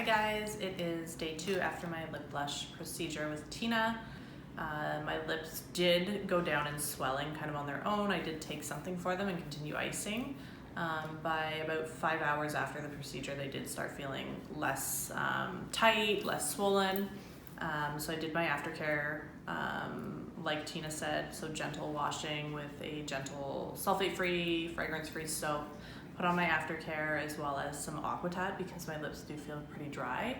Hi guys, it is day 2 after my lip blush procedure with Tina. My lips did go down in swelling kind of on their own. I did take something for them and continue icing. By about 5 hours after the procedure, they did start feeling less tight, less swollen. So I did my aftercare, like Tina said, so gentle washing with a gentle sulfate-free, fragrance-free soap. Put on my aftercare as well as some Aquatat because my lips do feel pretty dry.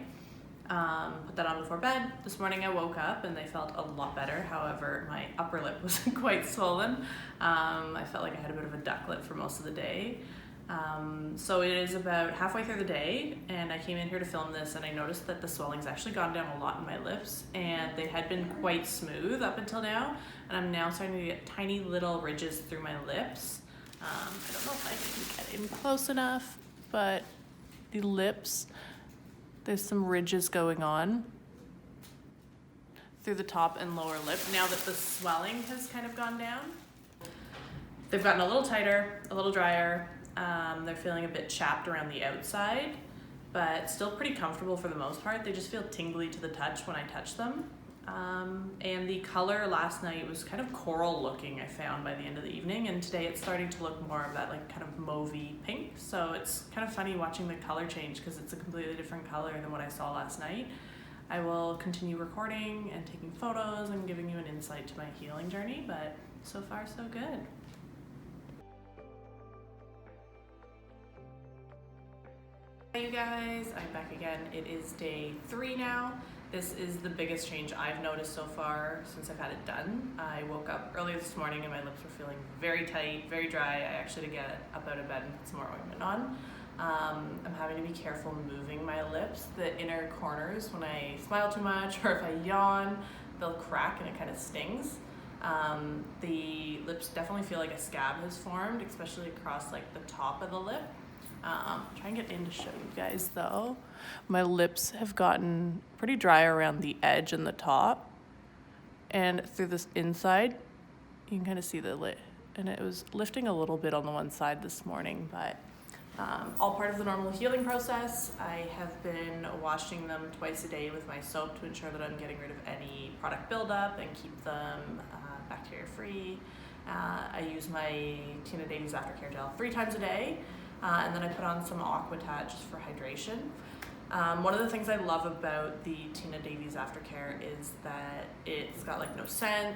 Put that on before bed. This morning I woke up and they felt a lot better. However, my upper lip was quite swollen. I felt like I had a bit of a duck lip for most of the day. So it is about halfway through the day and I came in here to film this and I noticed that the swelling's actually gone down a lot in my lips and they had been quite smooth up until now, and I'm now starting to get tiny little ridges through my lips. I don't know if I can get in close enough, but the lips, there's some ridges going on through the top and lower lip now that the swelling has kind of gone down. They've gotten a little tighter, a little drier. They're feeling a bit chapped around the outside, but still pretty comfortable for the most part. They just feel tingly to the touch when I touch them. And the color last night was kind of coral looking, I found, by the end of the evening, and today it's starting to look more of that like kind of mauvey pink. So it's kind of funny watching the color change because it's a completely different color than what I saw last night. I will continue recording and taking photos and giving you an insight to my healing journey, but so far so good. Hey you guys, I'm back again. It is day 3 now. This is the biggest change I've noticed so far since I've had it done. I woke up earlier this morning and my lips were feeling very tight, very dry. I actually had to get up out of bed and put some more ointment on. I'm having to be careful moving my lips. The inner corners, when I smile too much or if I yawn, they'll crack and it kind of stings. The lips definitely feel like a scab has formed, especially across like the top of the lip. Try and get in to show you guys though. My lips have gotten pretty dry around the edge and the top, and through this inside you can kind of see the lip, and it was lifting a little bit on the one side this morning, but all part of the normal healing process. I have been washing them twice a day with my soap to ensure that I'm getting rid of any product buildup and keep them bacteria free. I use my Davies Aftercare gel 3 times a day. And then I put on some Aquatat just for hydration. One of the things I love about the Davies Aftercare is that it's got like no scent,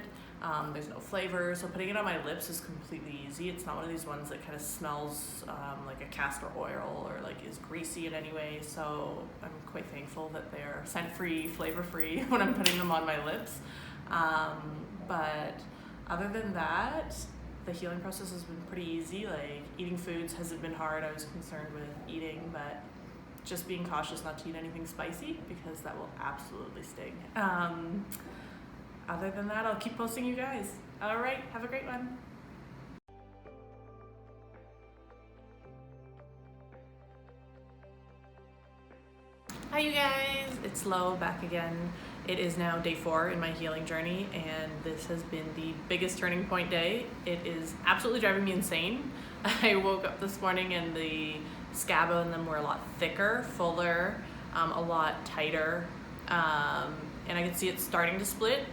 there's no flavor, so putting it on my lips is completely easy. It's not one of these ones that kind of smells like a castor oil or like is greasy in any way, so I'm quite thankful that they're scent-free, flavor-free when I'm putting them on my lips. But other than that, the healing process has been pretty easy. Like eating foods hasn't been hard. I was concerned with eating, but just being cautious not to eat anything spicy because that will absolutely sting. Other than that, I'll keep posting you guys. All right, have a great one. Hi you guys, it's Lo back again. It is now day 4 in my healing journey, and this has been the biggest turning point day. It is absolutely driving me insane. I woke up this morning and the scab on them were a lot thicker, fuller, a lot tighter, and I could see it starting to split.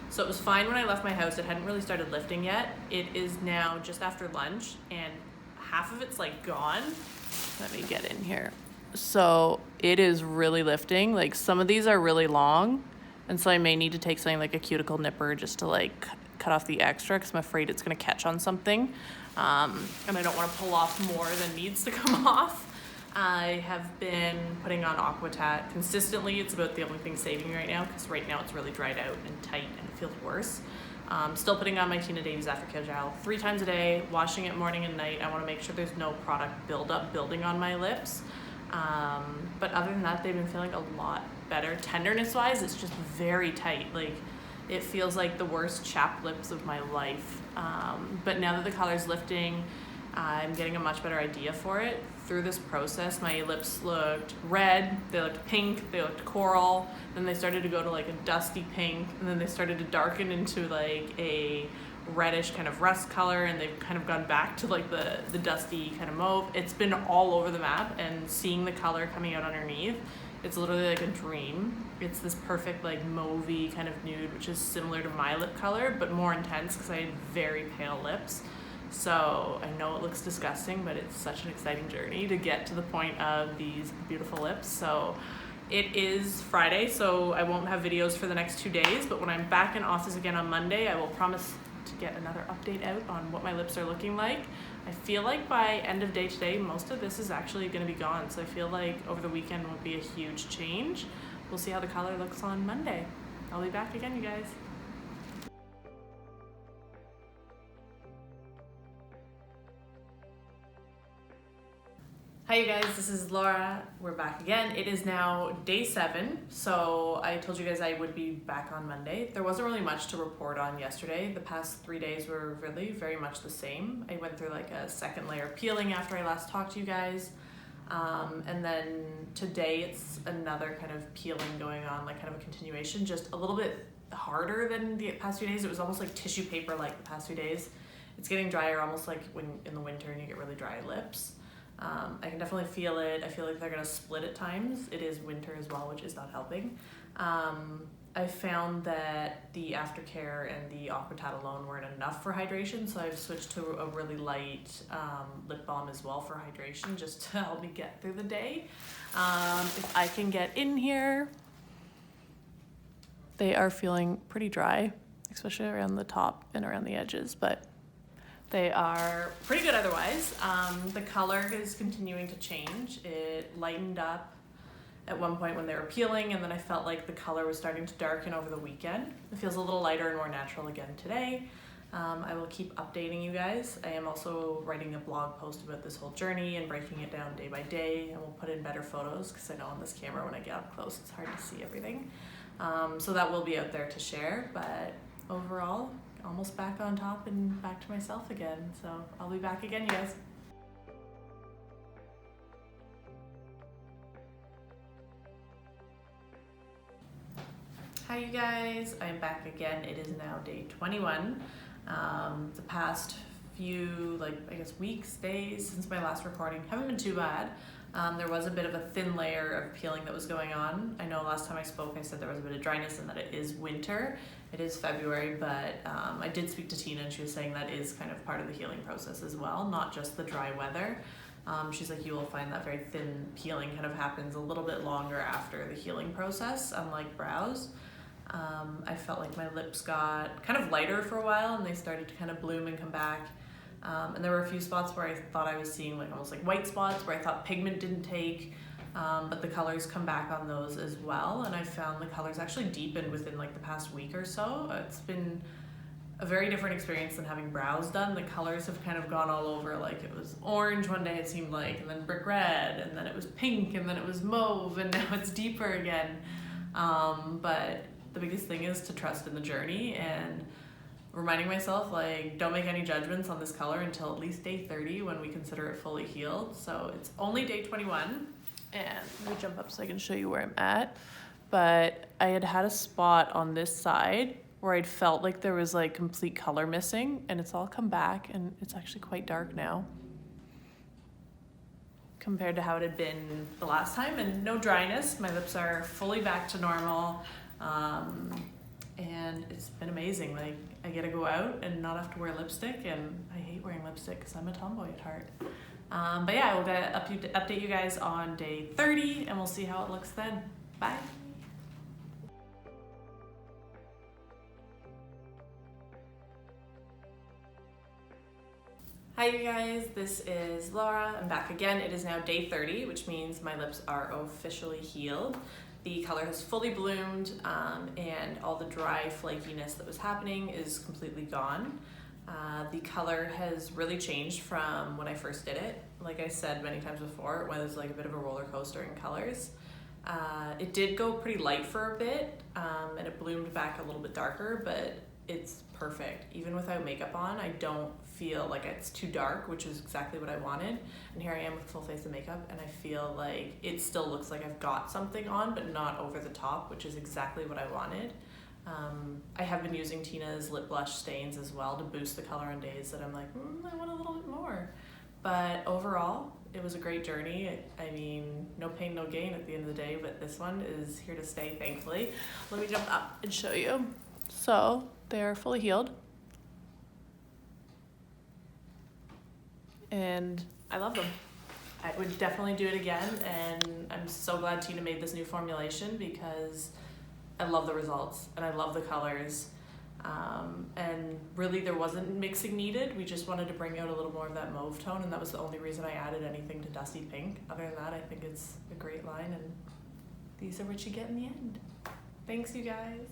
So it was fine when I left my house. It hadn't really started lifting yet. It is now just after lunch and half of it's like gone. Let me get in here. So it is really lifting. Like some of these are really long, and so I may need to take something like a cuticle nipper just to like cut off the extra because I'm afraid it's going to catch on something. And I don't want to pull off more than needs to come off. I have been putting on Aquatat consistently. It's about the only thing saving me right now because right now it's really dried out and tight and it feels worse. Still putting on my Davies Aftercare gel 3 times a day, washing it morning and night. I want to make sure there's no product buildup building on my lips. But other than that, they've been feeling a lot better. Tenderness wise, it's just very tight. Like it feels like the worst chapped lips of my life. But now that the color's lifting, I'm getting a much better idea for it. Through this process, my lips looked red, they looked pink, they looked coral, then they started to go to like a dusty pink, and then they started to darken into like a reddish kind of rust color, and they've kind of gone back to like the dusty kind of mauve. It's been all over the map, and seeing the color coming out underneath It's literally like a dream. It's this perfect like mauvey kind of nude, which is similar to my lip color, but more intense because I had very pale lips. So I know it looks disgusting, but it's such an exciting journey to get to the point of these beautiful lips. So it is Friday, so I won't have videos for the next 2 days, but when I'm back in office again on Monday, I will promise to get another update out on what my lips are looking like. I feel like by end of day today, most of this is actually going to be gone. So I feel like over the weekend won't be a huge change. We'll see how the color looks on Monday. I'll be back again, you guys. Hi you guys, this is Laura. We're back again. It is now day 7. So I told you guys I would be back on Monday. There wasn't really much to report on yesterday. The past 3 days were really very much the same. I went through like a second layer peeling after I last talked to you guys. And then today it's another kind of peeling going on, like kind of a continuation, just a little bit harder than the past few days. It was almost like tissue paper like the past few days. It's getting drier, almost like when in the winter and you get really dry lips. I can definitely feel it. I feel like they're gonna split at times. It is winter as well, which is not helping. I found that the aftercare and the Aquatat alone weren't enough for hydration, so I've switched to a really light lip balm as well for hydration, just to help me get through the day. If I can get in here, they are feeling pretty dry, especially around the top and around the edges, but they are pretty good otherwise. The color is continuing to change. It lightened up at one point when they were peeling, and then I felt like the color was starting to darken over the weekend. It feels a little lighter and more natural again today. I will keep updating you guys. I am also writing a blog post about this whole journey and breaking it down day by day, and we'll put in better photos because I know on this camera when I get up close it's hard to see everything. So that will be out there to share, but overall, almost back on top and back to myself again. So I'll be back again, you guys. Hi you guys, I'm back again. It is now day 21. The past few, I guess weeks, days since my last recording haven't been too bad. There was a bit of a thin layer of peeling that was going on. I know last time I spoke I said there was a bit of dryness and that it is winter. It is February, but I did speak to Tina and she was saying that is kind of part of the healing process as well, not just the dry weather. She's like, you will find that very thin peeling kind of happens a little bit longer after the healing process, unlike brows. I felt like my lips got kind of lighter for a while and they started to kind of bloom and come back. And there were a few spots where I thought I was seeing almost like white spots where I thought pigment didn't take, but the colors come back on those as well. And I found the colors actually deepened within the past week or so. It's been a very different experience than having brows done. The colors have kind of gone all over. It was orange one day it seemed like, and then brick red, and then it was pink, and then it was mauve, and now it's deeper again. But the biggest thing is to trust in the journey and reminding myself don't make any judgments on this color until at least day 30 when we consider it fully healed. So it's only day 21, and let me jump up so I can show you where I'm at. But I had a spot on this side where I'd felt like there was complete color missing, and it's all come back and it's actually quite dark now compared to how it had been the last time, and no dryness. My lips are fully back to normal. And it's been amazing. I get to go out and not have to wear lipstick, and I hate wearing lipstick because I'm a tomboy at heart. But yeah, I will update you guys on day 30 and we'll see how it looks then. Bye. Hi you guys, this is Laura. I'm back again. It is now day 30, which means my lips are officially healed. The color has fully bloomed, and all the dry flakiness that was happening is completely gone. The color has really changed from when I first did it. Like I said many times before, it was a bit of a roller coaster in colors. It did go pretty light for a bit, and it bloomed back a little bit darker, but it's perfect. Even without makeup on, I don't feel like it's too dark, which is exactly what I wanted. And here I am with full face of makeup, and I feel like it still looks like I've got something on, but not over the top, which is exactly what I wanted. I have been using Tina's lip blush stains as well to boost the color on days that I'm I want a little bit more. But overall, it was a great journey. I mean, no pain, no gain at the end of the day, but this one is here to stay, thankfully. Let me jump up and show you. So they're fully healed. And I love them. I would definitely do it again, and I'm so glad Tina made this new formulation because I love the results and I love the colors. And really there wasn't mixing needed. We just wanted to bring out a little more of that mauve tone, and that was the only reason I added anything to Dusty Pink. Other than that, I think it's a great line, and these are what you get in the end. Thanks, you guys.